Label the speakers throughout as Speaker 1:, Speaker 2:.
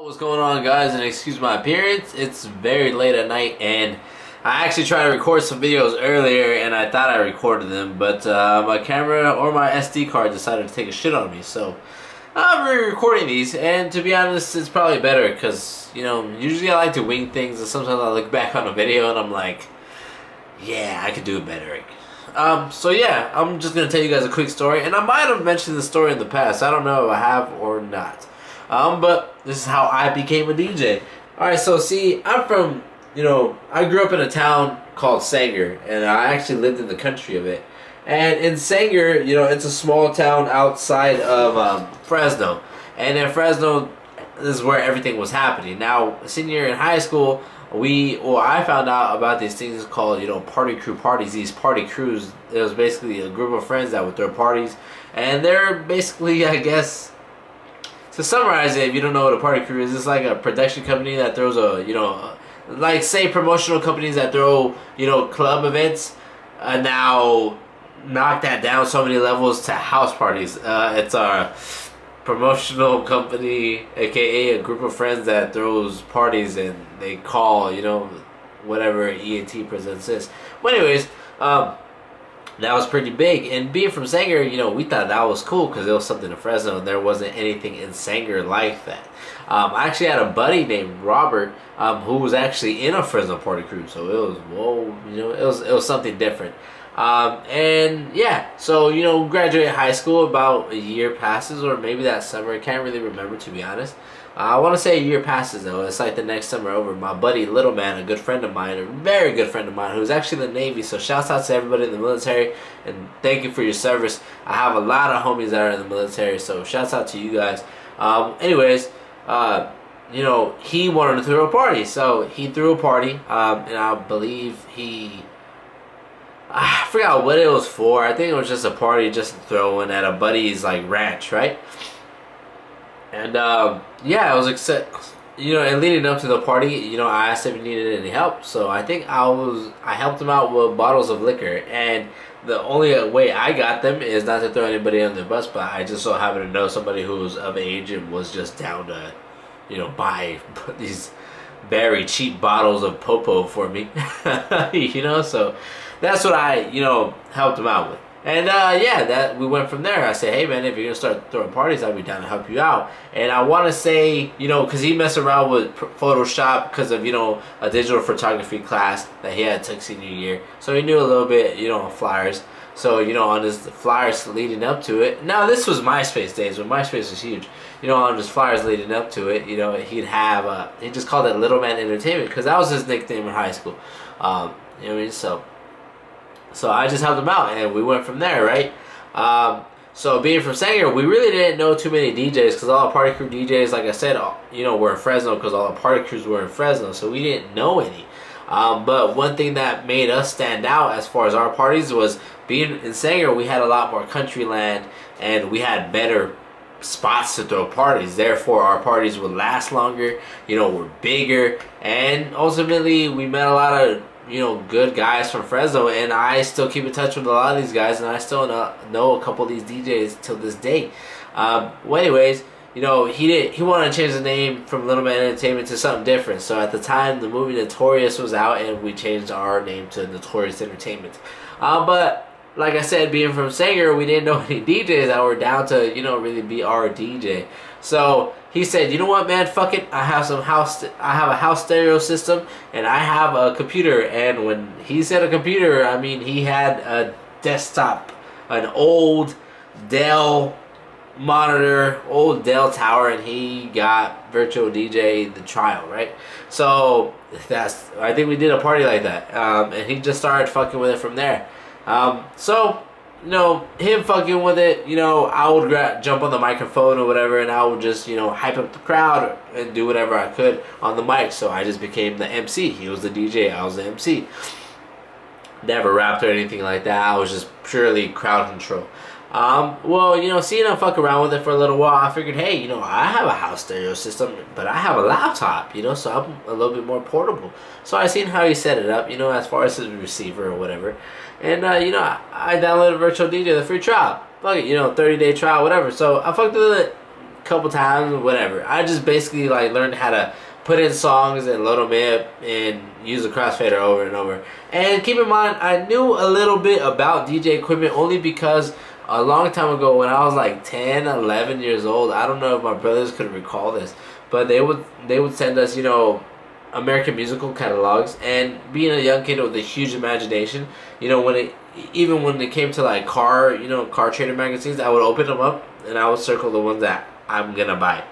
Speaker 1: What's going on, guys, and excuse my appearance. It's very late at night and I actually tried to record some videos earlier and I thought I recorded them, but my camera or my SD card decided to take a shit on me, so I'm re-recording these. And to be honest, it's probably better because, you know, usually I like to wing things and sometimes I look back on a video and I'm like, yeah, I could do it better. So yeah, I'm just gonna tell you guys a quick story, and I might have mentioned the story in the past. I don't know if I have or not. But this is how I became a DJ. Alright, so see, I'm from, I grew up in a town called Sanger, and I actually lived in the country of it. And in Sanger, it's a small town outside of Fresno. And in Fresno, this is where everything was happening. Now, senior in high school, I found out about these things called, party crew parties. These party crews, it was basically a group of friends that would throw parties. And they're basically, I guess, to summarize it, if you don't know what a party crew is, it's like a production company that throws like say promotional companies that throw, club events, now knock that down so many levels to house parties. It's our promotional company, aka a group of friends that throws parties and they call, whatever ENT presents this. But anyways, that was pretty big, and being from Sanger, we thought that was cool because it was something in Fresno and there wasn't anything in Sanger like that. I actually had a buddy named Robert who was actually in a Fresno party crew, so it was, whoa, it was something different. And yeah, so graduated high school, about a year passes, or maybe that summer, I can't really remember, to be honest. I want to say a year passes though. It's like the next summer over. My buddy Little Man, a good friend of mine, a very good friend of mine, who's actually in the Navy, so shouts out to everybody in the military and thank you for your service. I have a lot of homies that are in the military, so shouts out to you guys. Anyways, he wanted to throw a party, so he threw a party, and I believe I forgot what it was for. I think it was just a party just throwing at a buddy's like ranch, right? And yeah, it was and leading up to the party, I asked if he needed any help. So I think I helped him out with bottles of liquor, and the only way I got them is not to throw anybody on the bus, but I just so happened to know somebody who was of age and was just down to, buy these very cheap bottles of Popo for me, so that's what I, helped him out with. And yeah, that we went from there. I said, hey man, if you're gonna start throwing parties, I'll be down to help you out. And I want to say, because he messed around with Photoshop because of a digital photography class that he had took senior year, so he knew a little bit, on flyers. So on his flyers leading up to it. Now this was MySpace days when MySpace was huge. On his flyers leading up to it, he'd have he just called it Little Man Entertainment because that was his nickname in high school. You know what I mean? So I just helped him out, and we went from there, right? So being from Sanger, we really didn't know too many DJs because all the party crew DJs, like I said, were in Fresno because all the party crews were in Fresno, so we didn't know any. But one thing that made us stand out as far as our parties was being in Sanger, we had a lot more country land, and we had better spots to throw parties. Therefore, our parties would last longer, were bigger, and ultimately we met a lot of good guys from Fresno, and I still keep in touch with a lot of these guys, and I still know a couple of these DJs till this day. Well, anyways, he wanted to change the name from Little Man Entertainment to something different. So at the time, the movie Notorious was out, and we changed our name to Notorious Entertainment. But like I said, being from Sanger, we didn't know any DJs that were down to really be our DJ. So he said, you know what, man, fuck it, I have a house stereo system, and I have a computer. And when he said a computer, I mean he had a desktop, an old Dell monitor, old Dell tower, and he got Virtual DJ the trial, right? So I think we did a party like that, and he just started fucking with it from there. So him fucking with it, I would jump on the microphone or whatever, and I would just, hype up the crowd and do whatever I could on the mic. So I just became the MC. He was the DJ, I was the MC. Never rapped or anything like that. I was just purely crowd control. Well, seeing him fuck around with it for a little while, I figured, hey, I have a house stereo system, but I have a laptop, so I'm a little bit more portable. So I seen how he set it up, as far as his receiver or whatever. And, I downloaded Virtual DJ, the free trial. Fuck it, 30-day trial, whatever. So I fucked with it couple times, whatever. I just basically like learned how to put in songs and load them in and use the crossfader over and over. And keep in mind, I knew a little bit about DJ equipment only because a long time ago when I was like 10, 11 years old, I don't know if my brothers could recall this, but they would send us, you know, American musical catalogs. And being a young kid with a huge imagination, you know, even when it came to like car trader magazines, I would open them up and I would circle the ones that I'm gonna buy,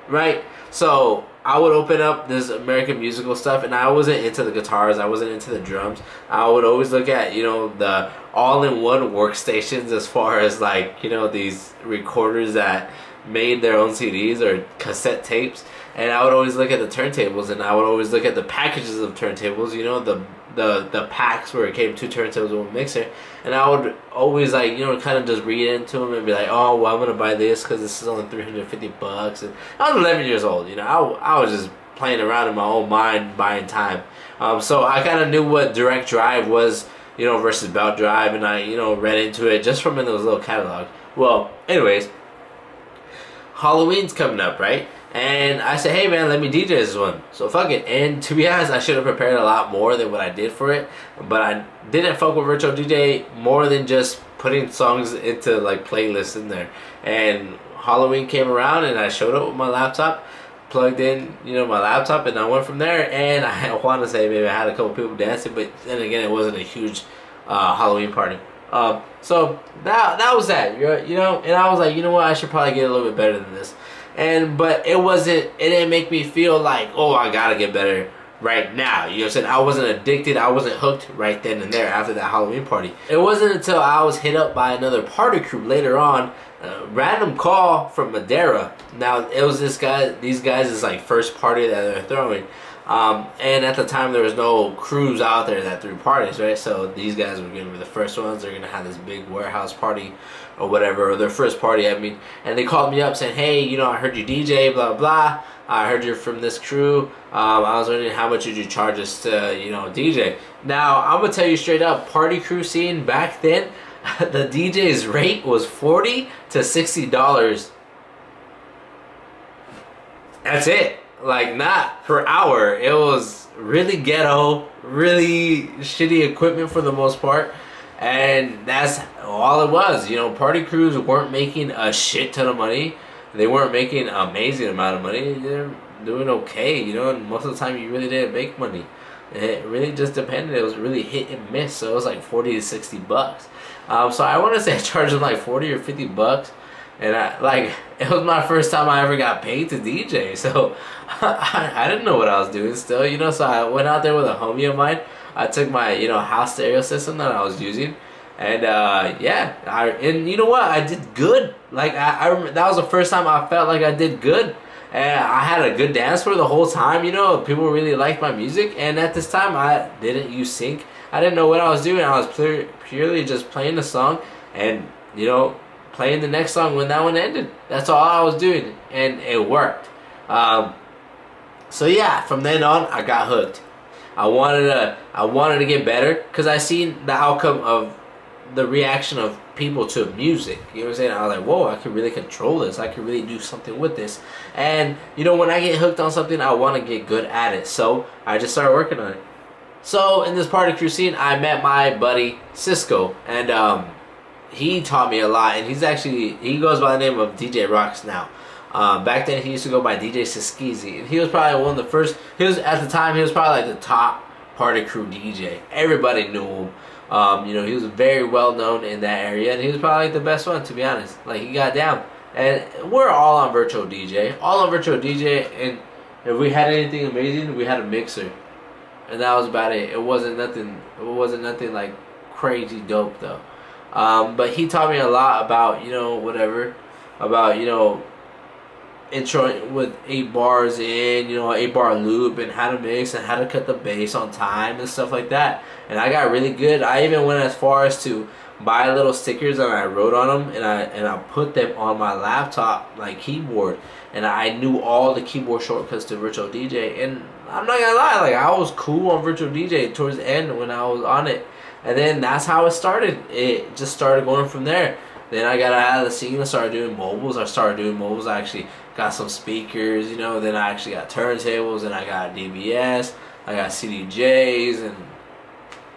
Speaker 1: right? So I would open up this American musical stuff, and I wasn't into the guitars, I wasn't into the drums. I would always look at, you know, the all-in-one workstations as far as like, you know, these recorders that made their own CDs or cassette tapes. And I would always look at the turntables, and I would always look at the packages of turntables, you know, the packs where it came 2 turntables and 1 mixer. And I would always, like, you know, kind of just read into them and be like, oh, well, I'm going to buy this because this is only $350. And I was 11 years old, you know, I was just playing around in my own mind, buying time. So I kind of knew what direct drive was, you know, versus belt drive, and I, you know, read into it just from in those little catalogs. Well, anyways, Halloween's coming up, right? And I said, hey man, let me DJ this one. So fuck it. And to be honest, I should have prepared a lot more than what I did for it. But I didn't fuck with Virtual DJ more than just putting songs into like playlists in there. And Halloween came around and I showed up with my laptop, plugged in, you know, my laptop, and I went from there. And I want to say maybe I had a couple people dancing, but then again, it wasn't a huge Halloween party. So that was that, you know. And I was like, you know what, I should probably get a little bit better than this. But it didn't make me feel like, oh, I gotta get better right now. You know what I'm saying? I wasn't addicted, I wasn't hooked right then and there after that Halloween party. It wasn't until I was hit up by another party crew later on, random call from Madeira. Now, it was these guys' like first party that they're throwing. And at the time there was no crews out there that threw parties, right? So these guys were gonna be the first ones. They're gonna have this big warehouse party or whatever, or their first party, I mean. And they called me up saying, hey, you know, I heard you DJ, blah blah. I heard you're from this crew. I was wondering how much would you charge us to, you know, DJ. Now I'm gonna tell you straight up, party crew scene back then, the DJ's rate was $40 to $60. That's it. Like, not per hour. It was really ghetto, really shitty equipment for the most part, and that's all it was. You know, party crews weren't making a shit ton of money. They weren't making an amazing amount of money. They're doing okay, you know, and most of the time you really didn't make money. It really just depended. It was really hit and miss, so it was like $40 to $60. So I want to say I charged them like $40 or $50. And it was my first time I ever got paid to DJ, so I didn't know what I was doing still, you know. So I went out there with a homie of mine. I took my, you know, house stereo system that I was using, and yeah, and you know what, I did good. Like I remember that was the first time I felt like I did good, and I had a good dance for the whole time. You know, people really liked my music, and at this time I didn't use sync. I didn't know what I was doing. I was purely just playing the song, and you know, playing the next song when that one ended. That's all I was doing, and it worked. So yeah, from then on, I got hooked. I wanted to get better because I seen the outcome of the reaction of people to music. You know what I'm saying? I was like, whoa, I can really control this. I can really do something with this. And you know, when I get hooked on something, I want to get good at it. So I just started working on it. So in this party crew scene, I met my buddy Cisco, and he taught me a lot. And he goes by the name of DJ Rocks now. Back then he used to go by DJ Siskizi, and he was probably one of the first. At the time he was probably like the top party crew DJ. Everybody knew him. You know, he was very well known in that area, and he was probably like the best one, to be honest. Like, he got down. And we're all on Virtual DJ, and if we had anything amazing, we had a mixer, and that was about it. It wasn't nothing like crazy dope though. But he taught me a lot about, you know, whatever, about, you know, intro with 8 bars in, you know, 8-bar loop, and how to mix and how to cut the bass on time and stuff like that. And I got really good. I even went as far as to buy little stickers and I wrote on them, and I put them on my laptop like keyboard, and I knew all the keyboard shortcuts to Virtual DJ. And I'm not gonna lie, like, I was cool on Virtual DJ towards the end when I was on it, and then that's how it started. It just started going from there. Then I got out of the scene and started doing mobiles. I actually got some speakers, you know, then I actually got turntables, and I got DBS, I got CDJs,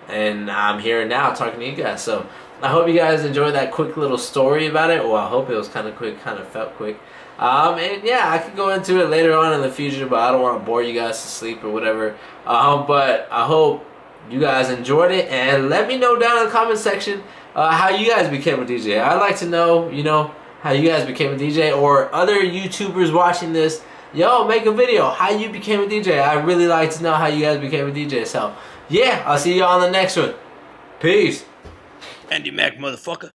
Speaker 1: and I'm here now talking to you guys. So I hope you guys enjoyed that quick little story about it. Well, I hope it was kind of quick, kind of felt quick. And yeah, I could go into it later on in the future, but I don't want to bore you guys to sleep or whatever. But I hope you guys enjoyed it, and let me know down in the comment section how you guys became a DJ. I'd like to know, you know, how you guys became a DJ, or other YouTubers watching this. Yo, make a video how you became a DJ. I really like to know how you guys became a DJ. So yeah, I'll see y'all on the next one. Peace.
Speaker 2: Andy Mac, motherfucker.